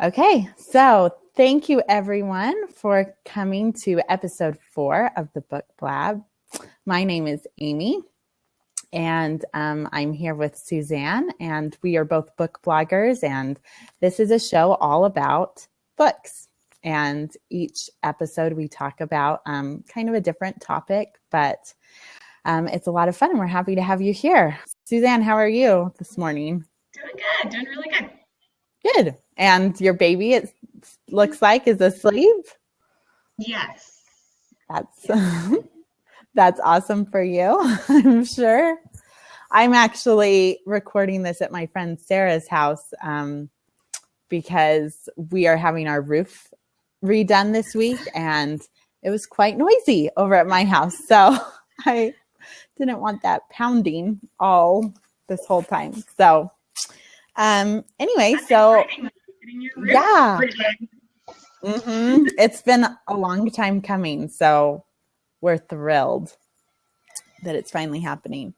Okay, so thank you everyone for coming to episode 4 of the book Blab. My name is Amy, and I'm here with Suzanne, and we are both book bloggers, and this is a show all about books. And each episode we talk about kind of a different topic, but it's a lot of fun, and we're happy to have you here. Suzanne, how are you this morning? Doing good, doing really good. Good. And your baby, it looks like, is asleep? Yes. That's awesome for you, I'm sure. I'm actually recording this at my friend Sarah's house because we are having our roof redone this week, and it was quite noisy over at my house. So I didn't want that pounding all this whole time. So anyway, so yeah, it's been a long time coming, so we're thrilled that it's finally happening.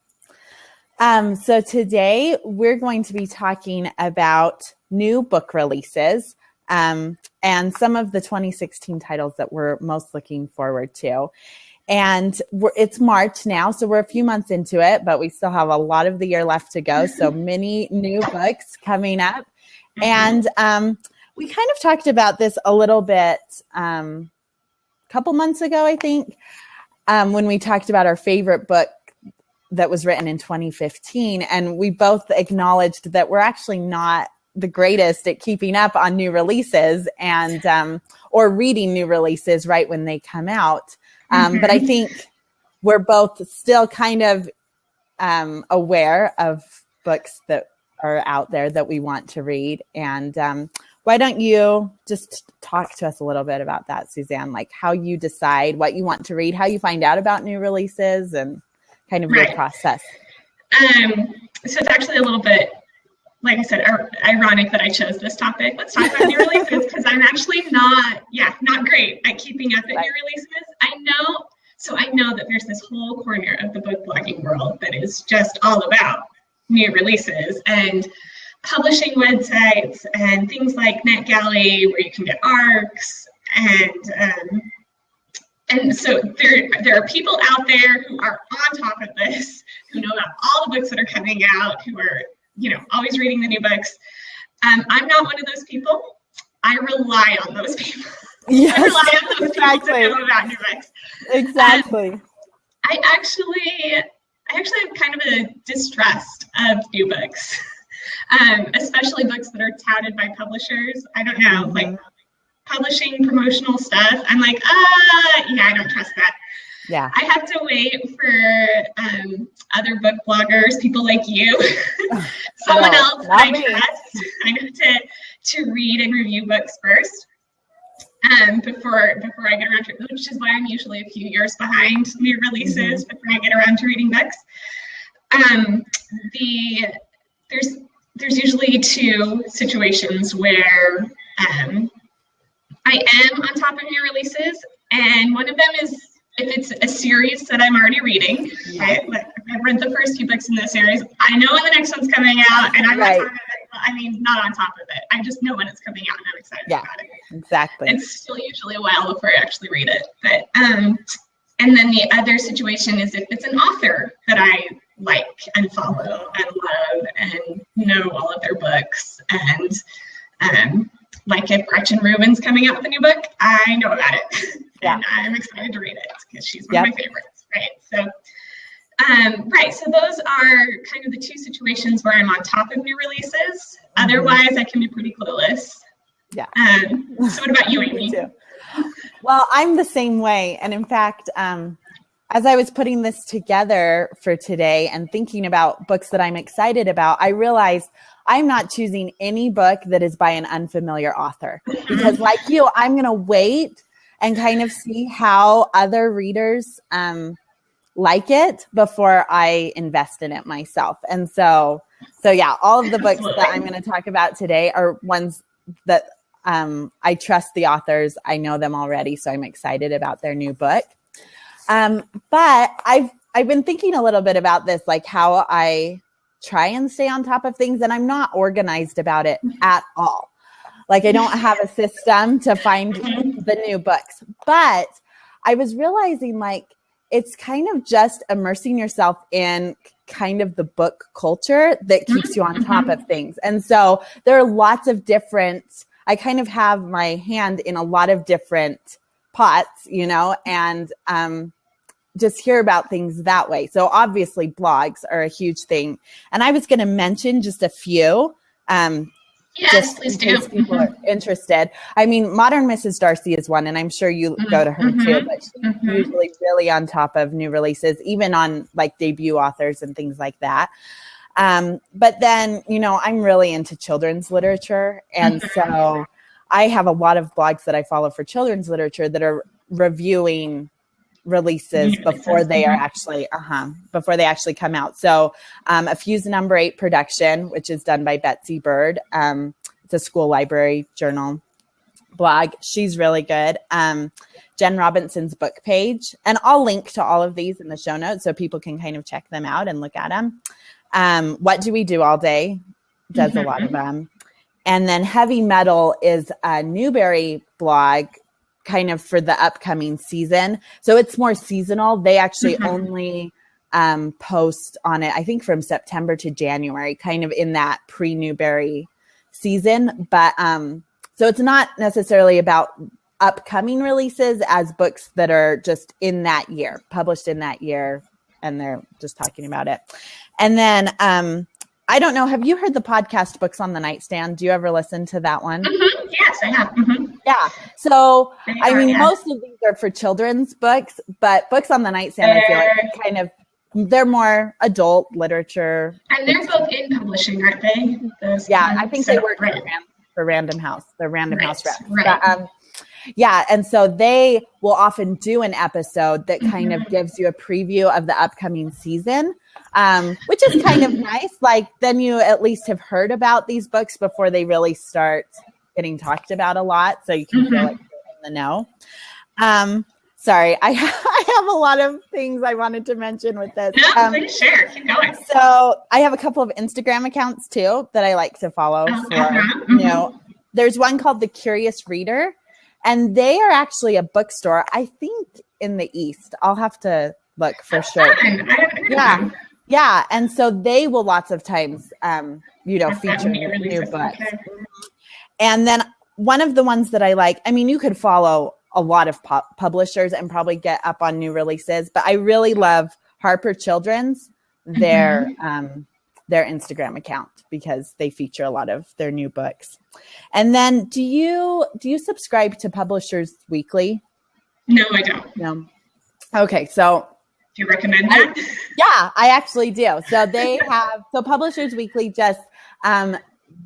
So today we're going to be talking about new book releases and some of the 2016 titles that we're most looking forward to. And it's March now, so we're a few months into it, but we still have a lot of the year left to go. So many new books coming up. And we kind of talked about this a little bit a couple months ago, I think, when we talked about our favorite book that was written in 2015. And we both acknowledged that we're actually not the greatest at keeping up on new releases and or reading new releases right when they come out. But I think we're both still kind of aware of books that are out there that we want to read. And why don't you just talk to us a little bit about that, Suzanne, like how you decide what you want to read, how you find out about new releases, and kind of your process. So it's actually a little bit, like I said, ironic that I chose this topic. Let's talk about new releases, because I'm actually not great at keeping up at new releases. I know that there's this whole corner of the book blogging world that is just all about new releases and publishing websites and things like NetGalley where you can get ARCs and so there are people out there who are on top of this, who know about all the books that are coming out, who are always reading the new books. I'm not one of those people. I rely on those people. Yes, I rely on those people to know about new books. Exactly. I actually have kind of a distrust of new books, especially books that are touted by publishers. I don't know, like publishing promotional stuff. I'm like, I don't trust that. Yeah. I have to wait for other book bloggers, people like you, someone else that I trust. I have to read and review books first. Before I get around to it, which is why I'm usually a few years behind new releases before I get around to reading books. There's usually two situations where I am on top of new releases, and one of them is if it's a series that I'm already reading, right? Like I've read the first few books in the series, I know when the next one's coming out, and I'm not on top of it. I just know when it's coming out, and I'm excited about it. Exactly. It's still usually a while before I actually read it. But and then the other situation is if it's an author that I like and follow and love and know all of their books, and like if Gretchen Rubin's coming out with a new book, I know about it. And I'm excited to read it because she's one of my favorites, right? So those are kind of the two situations where I'm on top of new releases. Otherwise, I can be pretty clueless. Yeah. So what about you, Amy? Me too. Well, I'm the same way. And in fact, as I was putting this together for today and thinking about books that I'm excited about, I realized I'm not choosing any book that is by an unfamiliar author. Because like you, I'm going to wait and kind of see how other readers like it before I invest in it myself. And so yeah, all of the books that I'm going to talk about today are ones that I trust the authors. I know them already, so I'm excited about their new book. But I've been thinking a little bit about this, like how I try and stay on top of things, and I'm not organized about it at all. Like I don't have a system to find the new books. But I was realizing like it's kind of just immersing yourself in kind of the book culture that keeps you on top of things. And so there are lots of different, I kind of have my hand in a lot of different pots, you know, and just hear about things that way. So obviously blogs are a huge thing. And I was going to mention just a few, yes, just please in case people are interested. I mean, Modern Mrs. Darcy is one, and I'm sure you go to her too, but she's usually really on top of new releases, even on like debut authors and things like that. But then, you know, I'm really into children's literature. And so I have a lot of blogs that I follow for children's literature that are reviewing releases before they are actually, before they actually come out. So A Fuse Number 8 production, which is done by Betsy Bird. It's a school library journal blog. She's really good. Jen Robinson's book page. And I'll link to all of these in the show notes so people can kind of check them out and look at them. What Do We Do All Day does a lot of them. And then Heavy Metal is a Newberry blog kind of for the upcoming season. So it's more seasonal. They actually only post on it, I think from September to January, kind of in that pre-Newberry season. But so it's not necessarily about upcoming releases as books that are just in that year, published in that year, and they're just talking about it. And then I don't know, have you heard the podcast Books on the Nightstand? Do you ever listen to that one? Yes, I have. Yeah. So, I mean, most of these are for children's books, but Books on the Nightstand, I feel like kind of, they're more adult literature. And they're both in publishing, aren't they? I think they work for Random House. They're Random House reps. But, yeah. And so they will often do an episode that kind of gives you a preview of the upcoming season, which is kind of nice. Like then you at least have heard about these books before they really start getting talked about a lot. So you can feel like you're in the know. Sorry, I have a lot of things I wanted to mention with this. No, please share. Keep going. So I have a couple of Instagram accounts too that I like to follow. You know, there's one called The Curious Reader. And they are actually a bookstore, I think, in the East. I'll have to look for sure. Yeah. Yeah. And so they will lots of times, you know, feature new books. And then one of the ones that I like, I mean, you could follow a lot of publishers and probably get up on new releases, but I really love Harper Children's, their Instagram account, because they feature a lot of their new books. And then do you subscribe to Publishers Weekly? No, I don't. No. Okay. So do you recommend that? Yeah, I actually do. So they have, Publishers Weekly just,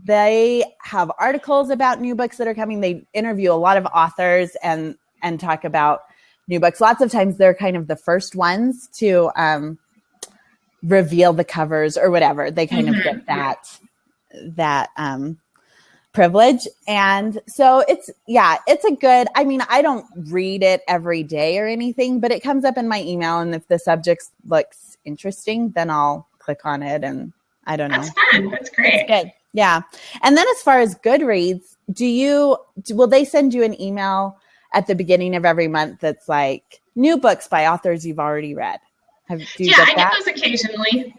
they have articles about new books that are coming. They interview a lot of authors and talk about new books. Lots of times they're kind of the first ones to, reveal the covers or whatever. They kind of get that privilege. And so it's a good, I mean, I don't read it every day or anything, but it comes up in my email. And if the subject looks interesting, then I'll click on it. And I don't know. That's fun. That's great. It's good. Yeah. And then as far as Goodreads, will they send you an email at the beginning of every month that's like new books by authors you've already read? I get those occasionally.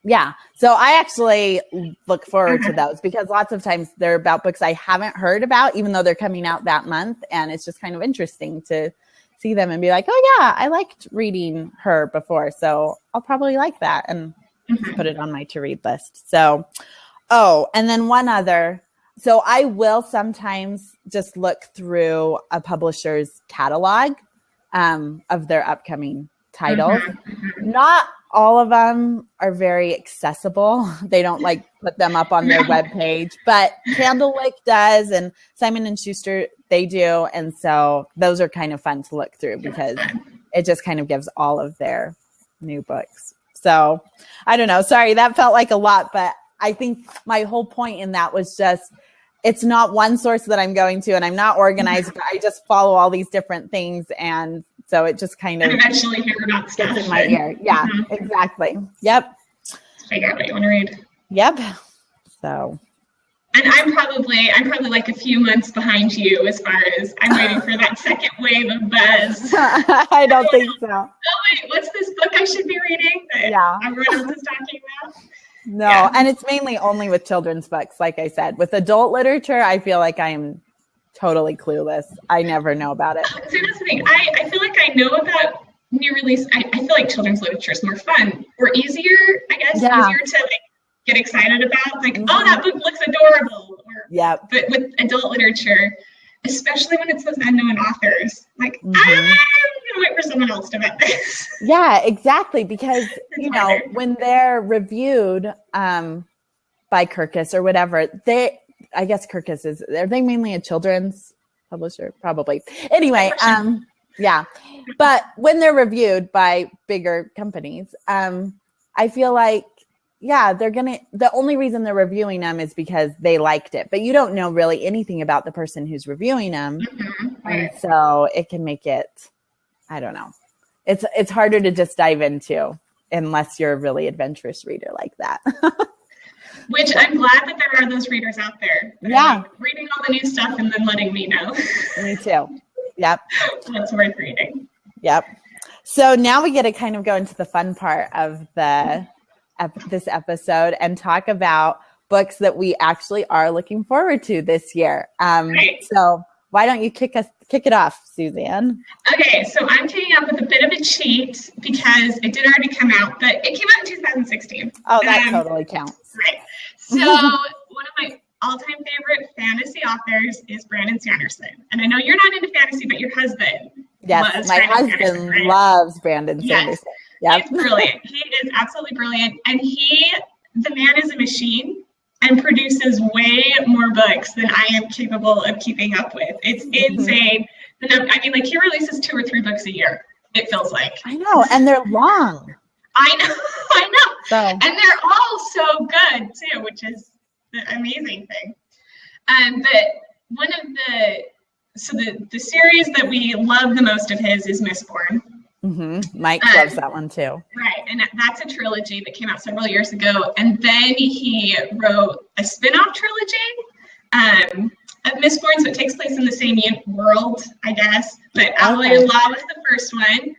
Yeah. So I actually look forward to those because lots of times they're about books I haven't heard about, even though they're coming out that month. And it's just kind of interesting to see them and be like, oh yeah, I liked reading her before. So I'll probably like that and put it on my to read list. So, and then one other. So I will sometimes just look through a publisher's catalog of their upcoming titles. Not all of them are very accessible. They don't like put them up on their webpage, but Candlewick does, and Simon and Schuster, they do. And so those are kind of fun to look through because it just kind of gives all of their new books. So I don't know. Sorry, that felt like a lot, but I think my whole point in that was just, it's not one source that I'm going to, and I'm not organized, but I just follow all these different things. And so it just kind of eventually hear about stuff gets in my ear. Yeah, exactly. Yep. Figure out what you want to read. Yep. So. And I'm probably I'm probably like a few months behind you as far as I'm waiting for that second wave of buzz. I don't think so. Oh wait, what's this book I should be reading that everyone else is talking about? No, and it's mainly only with children's books, like I said. With adult literature, I feel like I am totally clueless. I never know about it. So that's the thing. I feel like I know about new release. I feel like children's literature is more fun or easier, I guess, easier to like get excited about. Like, oh, that book looks adorable. Or, but with adult literature, especially when it's those unknown authors, like, I'm going to wait for someone else to vet this. Yeah, exactly. Because, you know, when they're reviewed by Kirkus or whatever, I guess Kirkus are they mainly a children's publisher? Probably. Anyway, yeah. But when they're reviewed by bigger companies, I feel like, the only reason they're reviewing them is because they liked it. But you don't know really anything about the person who's reviewing them. And so it can make it, I don't know. It's harder to just dive into unless you're a really adventurous reader like that. Which I'm glad that there are those readers out there. Reading all the new stuff and then letting me know. Me too. Yep. That's worth reading. Yep. So now we get to kind of go into the fun part of this episode and talk about books that we actually are looking forward to this year. So why don't you kick it off, Suzanne? Okay, so I'm kicking off with a bit of a cheat because it did already come out, but it came out in 2016. Oh, that totally counts. Right. So one of my all-time favorite fantasy authors is Brandon Sanderson. And I know you're not into fantasy, but your husband Yes, my husband loves Brandon Sanderson. Yep. He's brilliant. He is absolutely brilliant. And the man is a machine and produces way more books than I am capable of keeping up with. It's insane. I mean, like, he releases 2 or 3 books a year, it feels like. I know, and they're long. I know. So. And they're all so good, too, which is the amazing thing. But one of the series that we love the most of his is Mistborn. Mike loves that one too. Right, and that's a trilogy that came out several years ago. And then he wrote a spin-off trilogy of Mistborn, so it takes place in the same world, I guess. But Alloy and Law was the first one.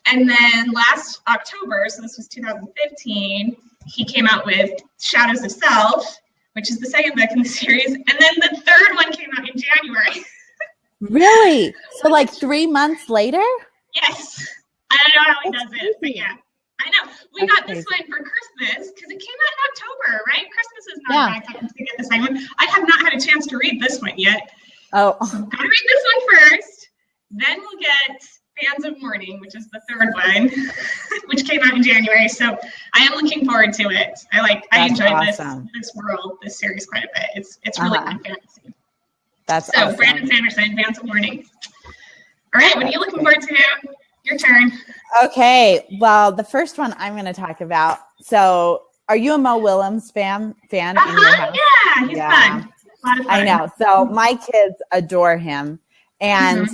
And then last October, so this was 2015, he came out with Shadows of Self, which is the second book in the series. And then the third one came out in January. Really? So like 3 months later? Yes. I don't know how he does it, but yeah. I know. We got this one for Christmas because it came out in October, right? Christmas is not a bad time to get the second one. I have not had a chance to read this one yet. Oh. So gotta read this one first. Then we'll get Fans of Mourning, which is the third one, which came out in January. So I am looking forward to it. I enjoyed this world, this series quite a bit. It's really fun fantasy. That's so awesome. Brandon Sanderson, Fans of Mourning. All right, what are you looking forward to? Your turn. Okay, well, the first one I'm going to talk about. So, are you a Mo Willems fan in your house? Yeah, he's fun. A lot of fun. I know. So, my kids adore him, and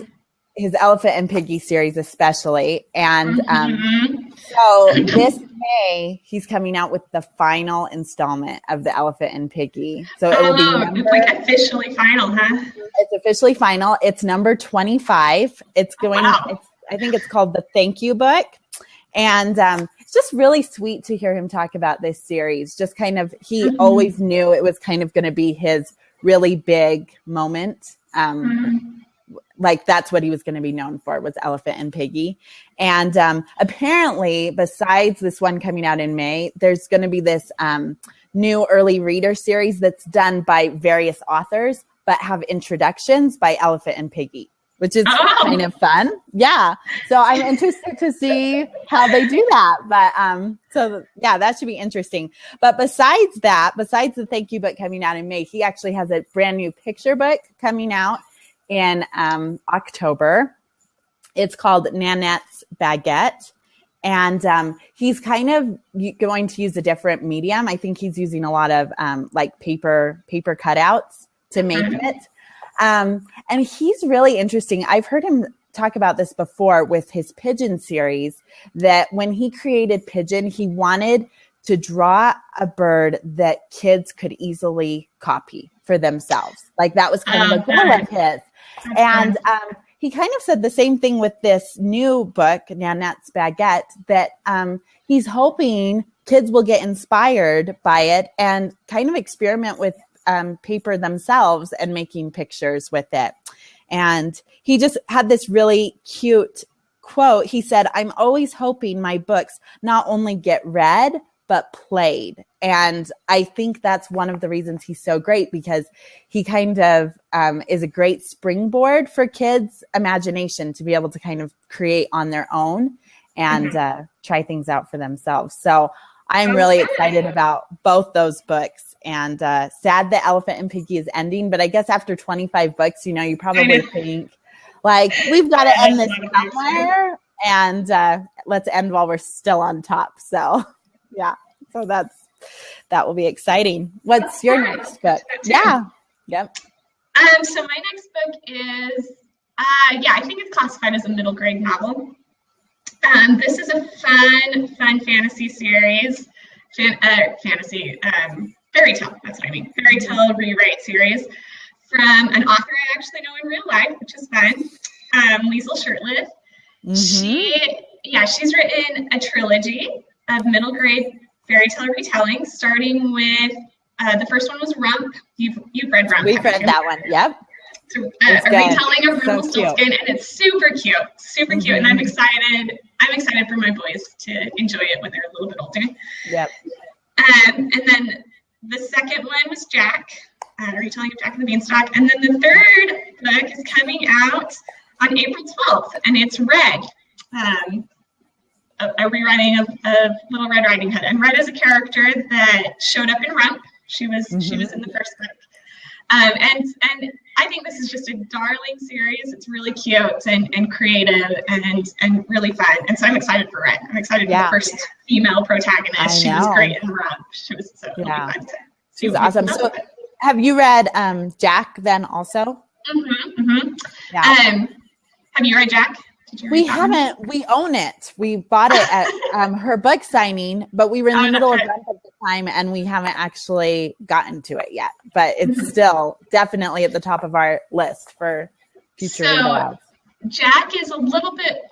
his Elephant and Piggy series especially. And so this May, he's coming out with the final installment of the Elephant and Piggy. So it will be it's like officially final, huh? It's officially final. It's number 25. It's going. I think it's called the Thank You Book, and it's just really sweet to hear him talk about this series. Just kind of, he always knew it was kind of going to be his really big moment. Like that's what he was going to be known for, was Elephant and Piggy. And apparently, besides this one coming out in May, there's going to be this new early reader series that's done by various authors, but have introductions by Elephant and Piggy, which is kind of fun. Yeah. So I'm interested to see how they do that. But so yeah, that should be interesting. But besides the Thank You Book coming out in May, he actually has a brand new picture book coming out in October. It's called Nanette's Baguette. And he's kind of going to use a different medium. I think he's using a lot of like paper cutouts to make it. And he's really interesting. I've heard him talk about this before with his Pigeon series, that when he created Pigeon, he wanted to draw a bird that kids could easily copy for themselves. Like that was kind of a goal of his. And he kind of said the same thing with this new book, Nanette's Baguette, that he's hoping kids will get inspired by it and kind of experiment with paper themselves and making pictures with it. And he just had this really cute quote. He said, "I'm always hoping my books not only get read, but played." And I think that's one of the reasons he's so great, because he kind of is a great springboard for kids' imagination to be able to kind of create on their own and try things out for themselves. So I'm really excited about both those books, and sad that Elephant and Piggy is ending. But I guess after 25 books, you probably think like, we've got to end this somewhere, and let's end while we're still on top. So yeah, so that will be exciting. What's your next book? Yeah. Yep. So my next book is, I think it's classified as a middle grade novel. This is a fun fantasy series, fairy tale. That's what I mean. Fairy tale rewrite series from an author I actually know in real life, which is fun. Liesl Shirtliff. She's written a trilogy of middle grade fairy tale retellings, starting with the first one was Rump. You've read Rump. We've read that one. Yep. It's a retelling of Rumpelstiltskin, and it's super cute, cute. And I'm excited for my boys to enjoy it when they're a little bit older. Yep. And then the second one was Jack, a retelling of Jack and the Beanstalk. And then the third book is coming out on April 12th, and it's Red, a rewriting of Little Red Riding Hood. And Red is a character that showed up in Rump. She was in the first book. And I think this is just a darling series. It's really cute and creative and really fun. And so I'm excited for Red. I'm excited for the first female protagonist. She was great in Rump. She was so it'll be fun. She's awesome. So have you read Jack then also? Yeah. Have you read Jack? We haven't. We own it. We bought it at her book signing, but we were in the middle of Rump at the time, and we haven't actually gotten to it yet. But it's still definitely at the top of our list for future read alouds. Jack is a little bit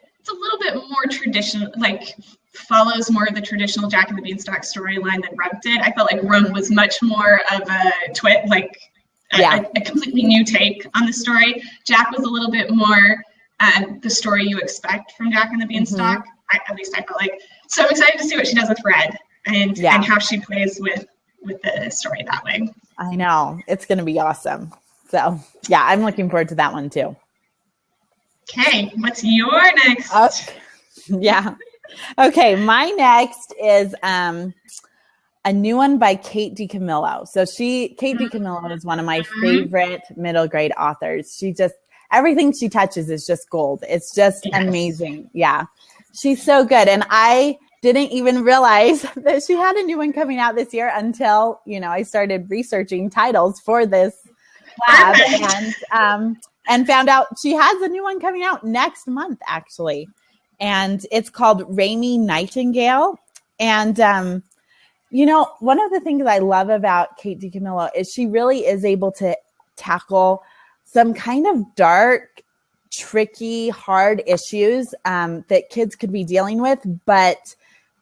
more traditional, like follows more of the traditional Jack and the Beanstalk storyline than Rump did. I felt like Rump was much more of a a completely new take on the story. Jack was a little bit more the story you expect from Jack and the Beanstalk. At least I felt like. So I'm excited to see what she does with Red and how she plays with the story that way. I know. It's going to be awesome. So yeah, I'm looking forward to that one too. Okay. What's your next? Okay. My next is a new one by Kate DiCamillo. So Kate DiCamillo is one of my favorite middle grade authors. She just, everything she touches is just gold. It's just amazing. Yeah. She's so good. And I didn't even realize that she had a new one coming out this year until, I started researching titles for this Blab and found out she has a new one coming out next month, actually. And it's called Rainy Nightingale. And, one of the things I love about Kate DiCamillo is she really is able to tackle some kind of dark, tricky, hard issues that kids could be dealing with, but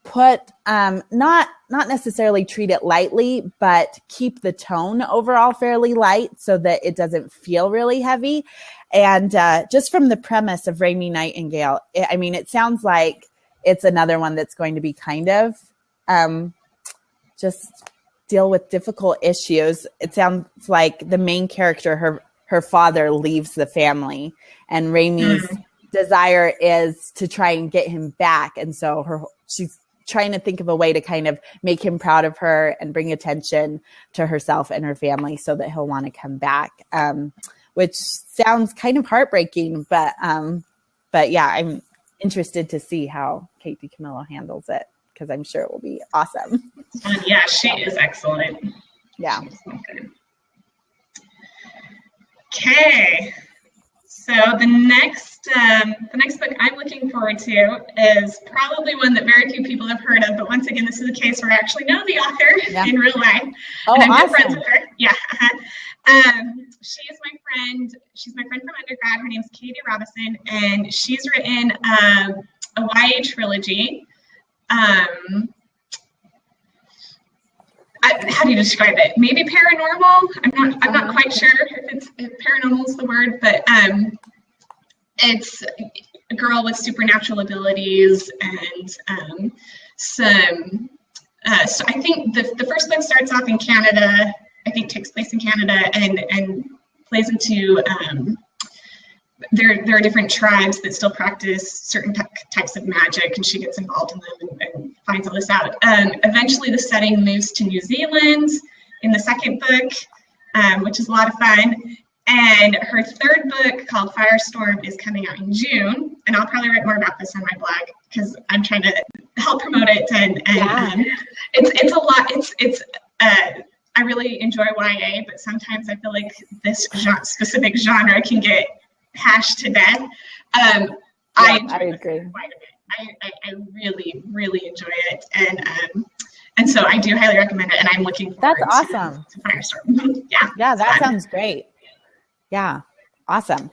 put not necessarily treat it lightly, but keep the tone overall fairly light so that it doesn't feel really heavy. And just from the premise of Rainy Nightingale, it sounds like it's another one that's going to be kind of just deal with difficult issues. It sounds like the main character, her father leaves the family, and Raimi's desire is to try and get him back. And so she's trying to think of a way to kind of make him proud of her and bring attention to herself and her family so that he'll want to come back, which sounds kind of heartbreaking, but yeah, I'm interested to see how Kate DiCamillo handles it, because I'm sure it will be awesome. Yeah, she is excellent. Yeah. Okay. So the next book I'm looking forward to is probably one that very few people have heard of, but once again, this is a case where I actually know the author in real life. Oh, and I'm awesome. good friends with her. Yeah. She is my friend. She's my friend from undergrad. Her name's Katie Robison, and she's written a YA trilogy. How do you describe it? Maybe paranormal. I'm not quite sure if paranormal is the word, but it's a girl with supernatural abilities and some. So I think the first book starts off in Canada. I think takes place in Canada and plays into. There are different tribes that still practice certain types of magic, and she gets involved in them and finds all this out. Eventually, the setting moves to New Zealand in the second book, which is a lot of fun. And her third book, called Firestorm, is coming out in June, and I'll probably write more about this on my blog because I'm trying to help promote it. And it's a lot. I really enjoy YA, but sometimes I feel like this specific genre can get hashed to death. I agree quite a bit. I really, really enjoy it, and so I do highly recommend it. And I'm looking forward. That's awesome. To Firestorm. Yeah, that sounds great. Yeah, awesome.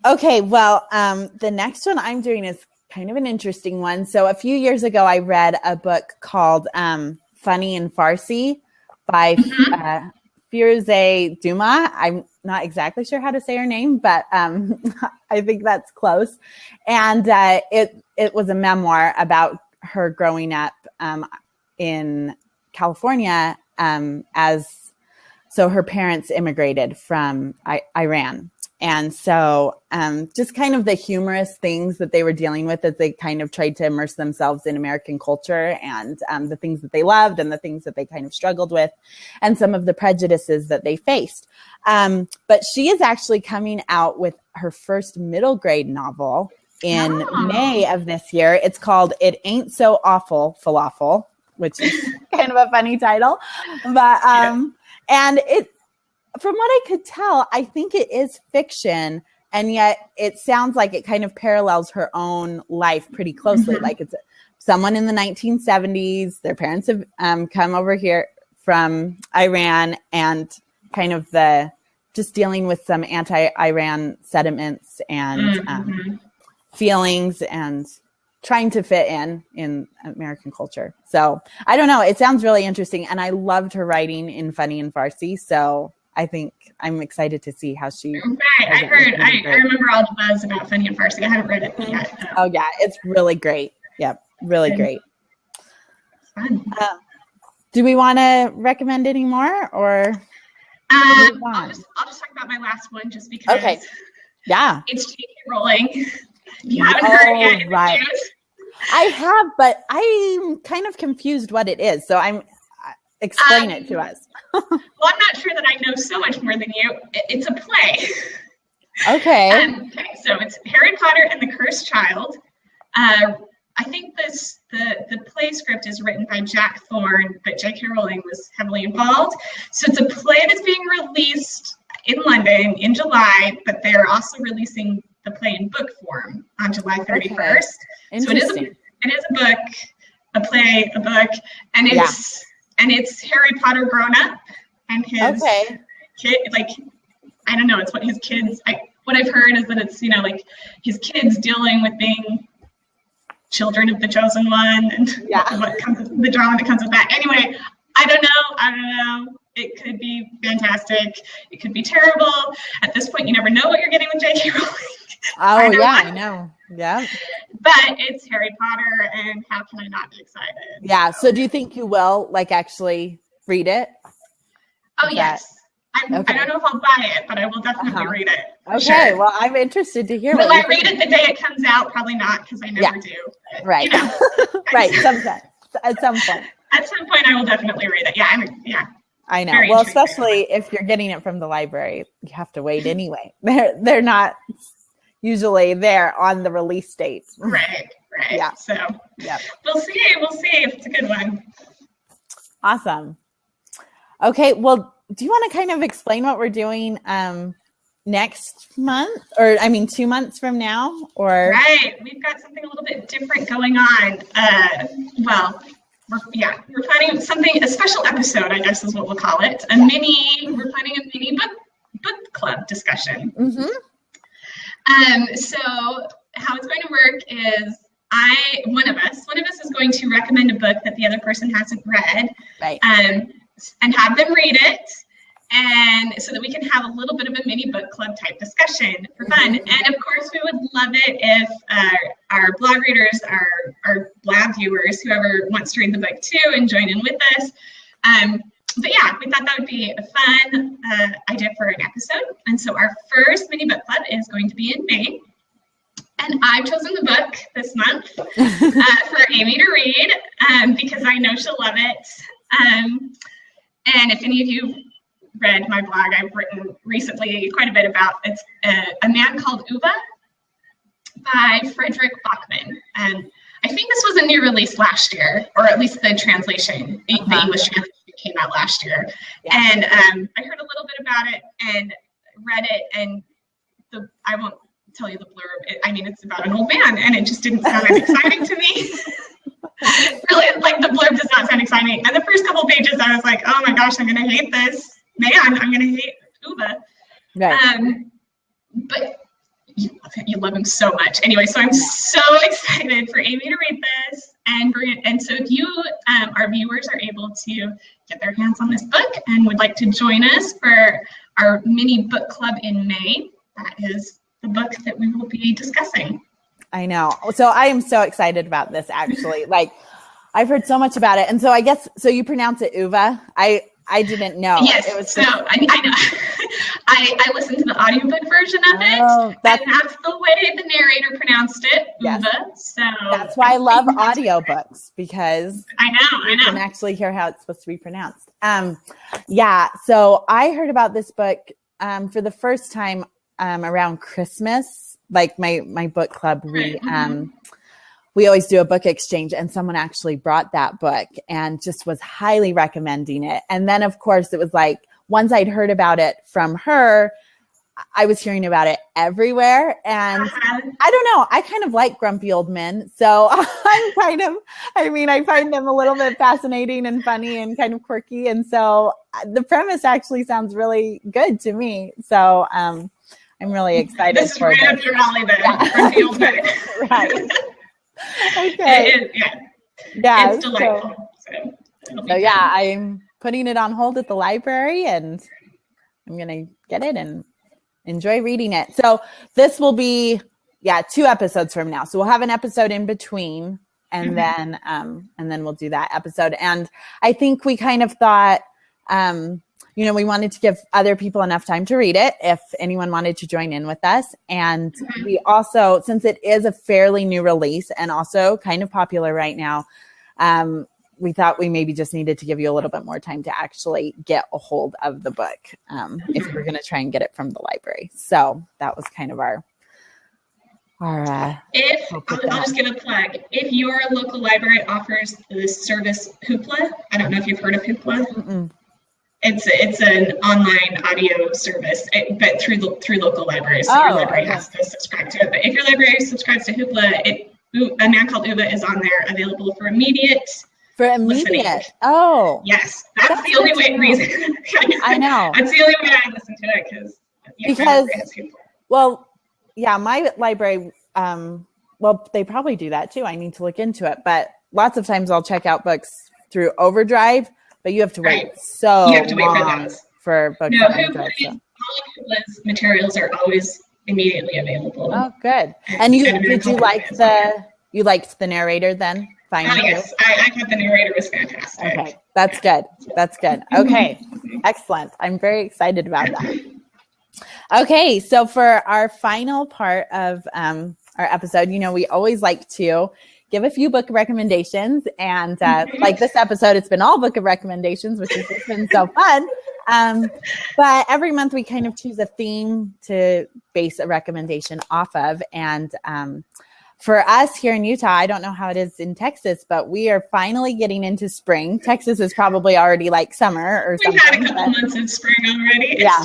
Okay, well, the next one I'm doing is kind of an interesting one. So a few years ago, I read a book called "Funny in Farsi" by Firuze Duma. I'm not exactly sure how to say her name, but I think that's close. And it was a memoir about her growing up in California so her parents immigrated from Iran. And so just kind of the humorous things that they were dealing with as they kind of tried to immerse themselves in American culture, and the things that they loved and the things that they kind of struggled with, and some of the prejudices that they faced. But she is actually coming out with her first middle grade novel in May of this year. It's called It Ain't So Awful Falafel, which is kind of a funny title. But and it, from what I could tell, I think it is fiction, and yet it sounds like it kind of parallels her own life pretty closely. Like it's someone in the 1970s, their parents have come over here from Iran, and kind of just dealing with some anti-Iran sentiments and feelings, and trying to fit in American culture. So I don't know. It sounds really interesting, and I loved her writing in Funny in Farsi. So I think I'm excited to see how she. Right, I remember all the buzz about Funny in Farsi. I haven't read it yet. So. Oh yeah, it's really great. Yep, really great. Fun. Do we want to recommend any more, or? I'll just talk about my last one, just because. Okay. Yeah. It's J.K. Rowling. You haven't heard it yet. Right. I have, but I'm kind of confused what it is. So explain it to us. Well, I'm not sure that I know so much more than you. It's a play. Okay. So it's Harry Potter and the Cursed Child. I think the play script is written by Jack Thorne, but J.K. Rowling was heavily involved. So it's a play that's being released in London in July, but they're also releasing the play in book form on July 31st. Okay. So it is a book, a play, a book, and it's Harry Potter grown up, and his kid, like, I don't know, it's what his kids, what I've heard is that it's, like his kids dealing with being children of the chosen one, and what comes with the drama that comes with that. Anyway, I don't know. It could be fantastic. It could be terrible. At this point, you never know what you're getting with J.K. Rowling. Oh, yeah, I know. Yeah. But it's Harry Potter, and how can I not be excited? Yeah. So do you think you will, actually read it? Oh, yes. I don't know if I'll buy it, but I will definitely read it. Okay. Sure. Well, I'm interested to hear. Will I read it the day it comes out? Probably not, because I never do. But, right. Right. Sometimes. At some point. At some point, I will definitely read it. Yeah. I know. Well, especially if you're getting it from the library, you have to wait anyway. They're not usually there on the release date. Right. Yeah. So we'll see if it's a good one. Awesome. Okay. Well, do you want to kind of explain what we're doing next month, or 2 months from now, or right. We've got something a little bit different going on. We're planning a special episode, I guess is what we'll call it. We're planning a mini book club discussion. Mm-hmm. So how it's going to work is one of us is going to recommend a book that the other person hasn't read, right, and have them read it, and so that we can have a little bit of a mini book club type discussion for fun. Mm-hmm. And of course, we would love it if our blog readers, our Blab viewers, whoever wants to read the book too, and join in with us. But yeah, we thought that would be a fun idea for an episode. And so our first mini book club is going to be in May. And I've chosen the book this month for Amy to read because I know she'll love it. And if any of you read my blog, I've written recently quite a bit about it's A Man Called Uwe by Frederick Bachman. And I think this was a new release last year, or at least the translation, the English translation came out last year. Yeah. And I heard a little bit about it and read it, and I won't tell you the blurb. It's about an old man, and it just didn't sound as exciting to me. Really, like the blurb does not sound exciting. And the first couple pages, I was like, oh my gosh, I'm going to hate this man. I'm going to hate Uwe. Right. But you love him so much. Anyway, so I'm so excited for Amy to read this and bring it. And so if you, our viewers, are able to get their hands on this book and would like to join us for our mini book club in May, that is the book that we will be discussing. I know. So I am so excited about this, actually. Like, I've heard so much about it. And so I guess, so you pronounce it Uwe. I didn't know. Yes, it was so I know. I listened to the audiobook version of it, and that's the way the narrator pronounced it, yes. Uwe. So that's why I love audiobooks, because I know. You can actually hear how it's supposed to be pronounced. So I heard about this book for the first time around Christmas. Like my book club, we always do a book exchange, and someone actually brought that book and just was highly recommending it. And then, of course, it was like, once I'd heard about it from her, I was hearing about it everywhere. And I don't know, I kind of like grumpy old men. So I find them a little bit fascinating and funny and kind of quirky. And so the premise actually sounds really good to me. So I'm really excited. This is right up your alley then. Yeah. Grumpy old men. Right. Okay. It's delightful. So yeah, I'm putting it on hold at the library, and I'm going to get it and enjoy reading it. So this will be 2 episodes from now. So we'll have an episode in between, and then we'll do that episode. And I think we kind of thought, we wanted to give other people enough time to read it if anyone wanted to join in with us. And we also, since it is a fairly new release and also kind of popular right now, we thought we maybe just needed to give you a little bit more time to actually get a hold of the book if we're going to try and get it from the library. So that was kind of our I'll just give a plug. If your local library offers the service Hoopla, I don't know if you've heard of Hoopla. Mm-mm. It's an online audio service, but through local libraries. So your library has to subscribe to it. But if your library subscribes to Hoopla, A Man Called Uwe is on there, available for immediate. Listening. Oh. Yes, that's the only reason. I know. That's the only way I listen to it because my library. They probably do that too. I need to look into it, but lots of times I'll check out books through Overdrive. But you have to wait long for books. No, Hoopla's materials are always immediately available. Oh, good. And did you like the narrator then? Finally? Oh, yes. I thought the narrator was fantastic. Okay, that's good. That's good. Okay, excellent. I'm very excited about that. Okay, so for our final part of our episode, we always like to give a few book recommendations, and like this episode, it's been all book of recommendations, which has just been so fun. But every month we kind of choose a theme to base a recommendation off of. And for us here in Utah, I don't know how it is in Texas, but we are finally getting into spring. Texas is probably already like summer or something. We've had a couple months of spring already. It's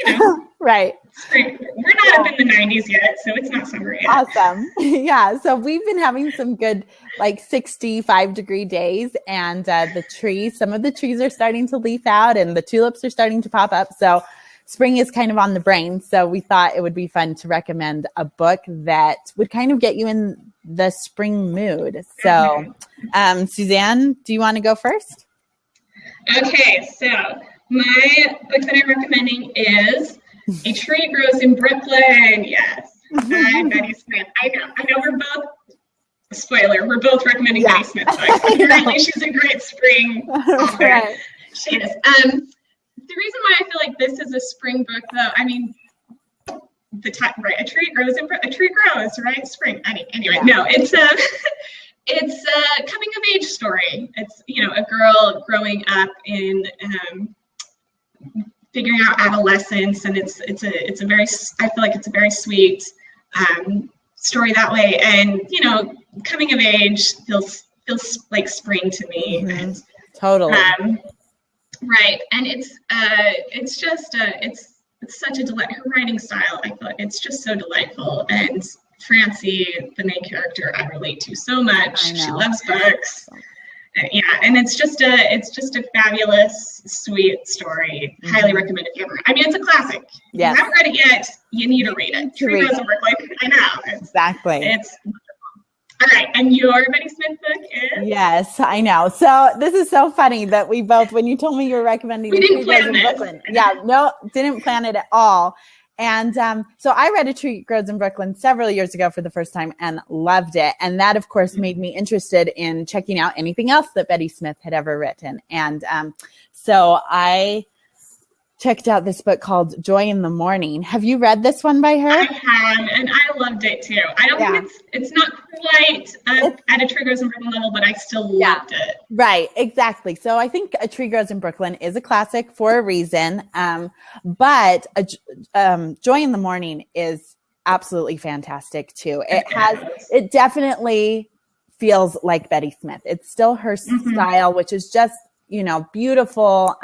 still, Right. Spring. We're not up in the 90s yet, so it's not summer yet. Awesome. Yeah. So we've been having some good, like 65-degree days, and some of the trees are starting to leaf out and the tulips are starting to pop up. So spring is kind of on the brain. So we thought it would be fun to recommend a book that would kind of get you in the spring mood. So, Suzanne, do you want to go first? Okay. So my book that I'm recommending is A Tree Grows in Brooklyn. Yes. By Betty Smith. I know we're both, spoiler, we're both recommending Betty Smith books. Apparently she's a great spring author. Right. She is. The reason why I feel like this is a spring book, though, I mean, right? A tree grows, right? Spring. Anyway, no, it's a coming of age story. It's a girl growing up in figuring out adolescence, and it's a very, I feel like it's a very sweet story that way. And coming of age feels like spring to me. Mm-hmm. And totally. Right, and it's just it's such a delight. Her writing style, I thought, it's just so delightful. And Francie, the main character, I relate to so much. She loves books. Yeah, and it's just a fabulous, sweet story. Mm-hmm. Highly recommend if you ever. I mean, it's a classic. Yes. If you haven't read it yet, you need to read it. Tree Grows in Brooklyn. I know. Exactly. It's all right, and your Betty Smith book is? Yes, I know. So this is so funny that we both, when you told me you were recommending we didn't plan in Brooklyn. Yeah, no, didn't plan it at all. And so I read A Tree Grows in Brooklyn several years ago for the first time and loved it. And that, of course, made me interested in checking out anything else that Betty Smith had ever written. And so I checked out this book called Joy in the Morning. Have you read this one by her? I have, and I loved it too. I don't think it's not quite at A Tree Grows in Brooklyn level, but I still loved it. Right, exactly. So I think A Tree Grows in Brooklyn is a classic for a reason, but Joy in the Morning is absolutely fantastic too. It definitely feels like Betty Smith. It's still her style, which is just beautiful.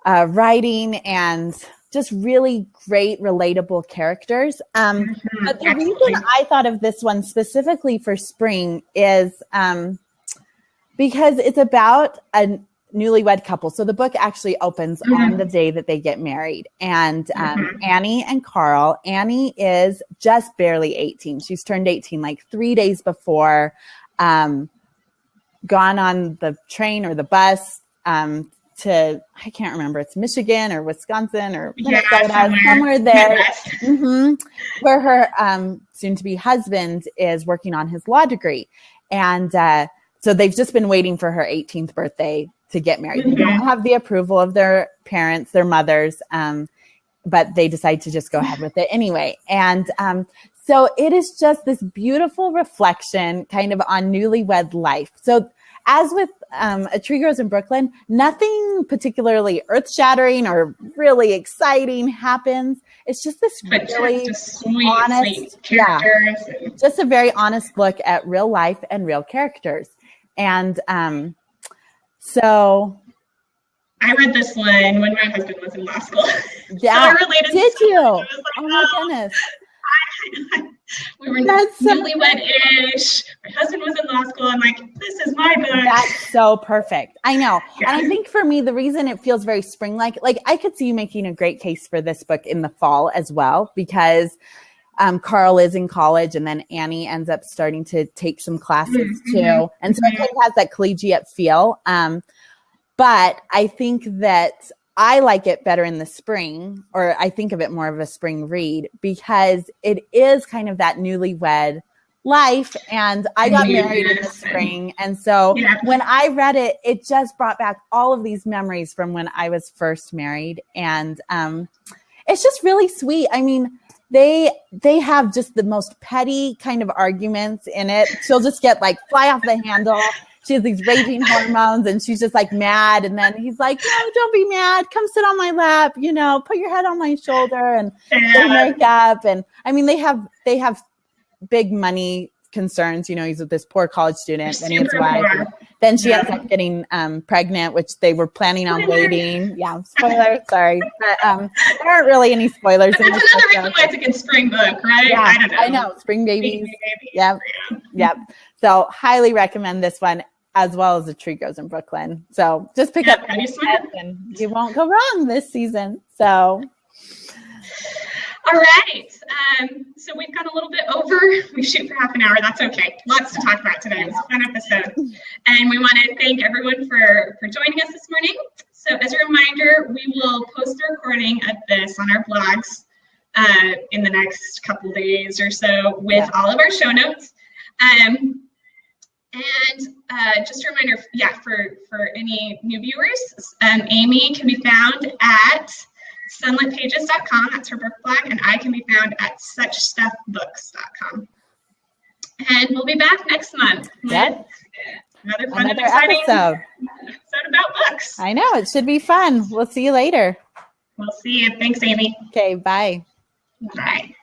Writing and just really great, relatable characters. But the reason I thought of this one specifically for spring is because it's about a newlywed couple. So the book actually opens on the day that they get married. And Annie and Carl. Annie is just barely 18. She's turned 18 like 3 days before, gone on the train or the bus to, I can't remember, it's Michigan or Wisconsin or Minnesota, somewhere there, where her soon-to-be husband is working on his law degree. And so they've just been waiting for her 18th birthday to get married. They don't have the approval of their parents, their mothers, but they decide to just go ahead with it anyway. And so it is just this beautiful reflection kind of on newlywed life. So as with A Tree Grows in Brooklyn, nothing particularly earth-shattering or really exciting happens. It's just this really honest, just a very honest look at real life and real characters. And so I read this one when my husband was in law school. Yeah, so I related did to you? Like, oh my goodness. We were newlywed-ish. My husband was in law school. I'm like, this is my book. That's so perfect. I know. Yeah. And I think for me, the reason it feels very spring-like, I could see you making a great case for this book in the fall as well, because Carl is in college and then Annie ends up starting to take some classes too. And so it kind of has that collegiate feel. But I think that I like it better in the spring, or I think of it more of a spring read, because it is kind of that newlywed life. And I got married in the spring. And so when I read it, it just brought back all of these memories from when I was first married. And it's just really sweet. I mean, they have just the most petty kind of arguments in it. She'll just get fly off the handle. She has these raging hormones and she's just mad. And then he's like, no, don't be mad. Come sit on my lap, put your head on my shoulder, and they make up. And I mean, they have big money concerns. He's with this poor college student and his wife. Then she ends up getting pregnant, which they were planning on waiting. Yeah, spoilers, sorry. But there aren't really any spoilers. But that's another reason why it's a good spring book, right? Yeah, I don't know. I know. Spring babies. Yep. Yep. So highly recommend this one, as well as The Tree Grows in Brooklyn. So just pick up and you won't go wrong this season. So. All right. So we've gone a little bit over. We shoot for half an hour. That's okay. Lots to talk about today. It was a fun episode. And we want to thank everyone for joining us this morning. So as a reminder, we will post the recording of this on our blogs in the next couple days or so with all of our show notes. And just a reminder, for any new viewers, Amy can be found at sunlightpages.com. That's her book blog, and I can be found at suchstuffbooks.com. And we'll be back next month with another fun and exciting episode about books. I know, it should be fun. We'll see you later. We'll see you. Thanks, Amy. Okay, bye. Bye.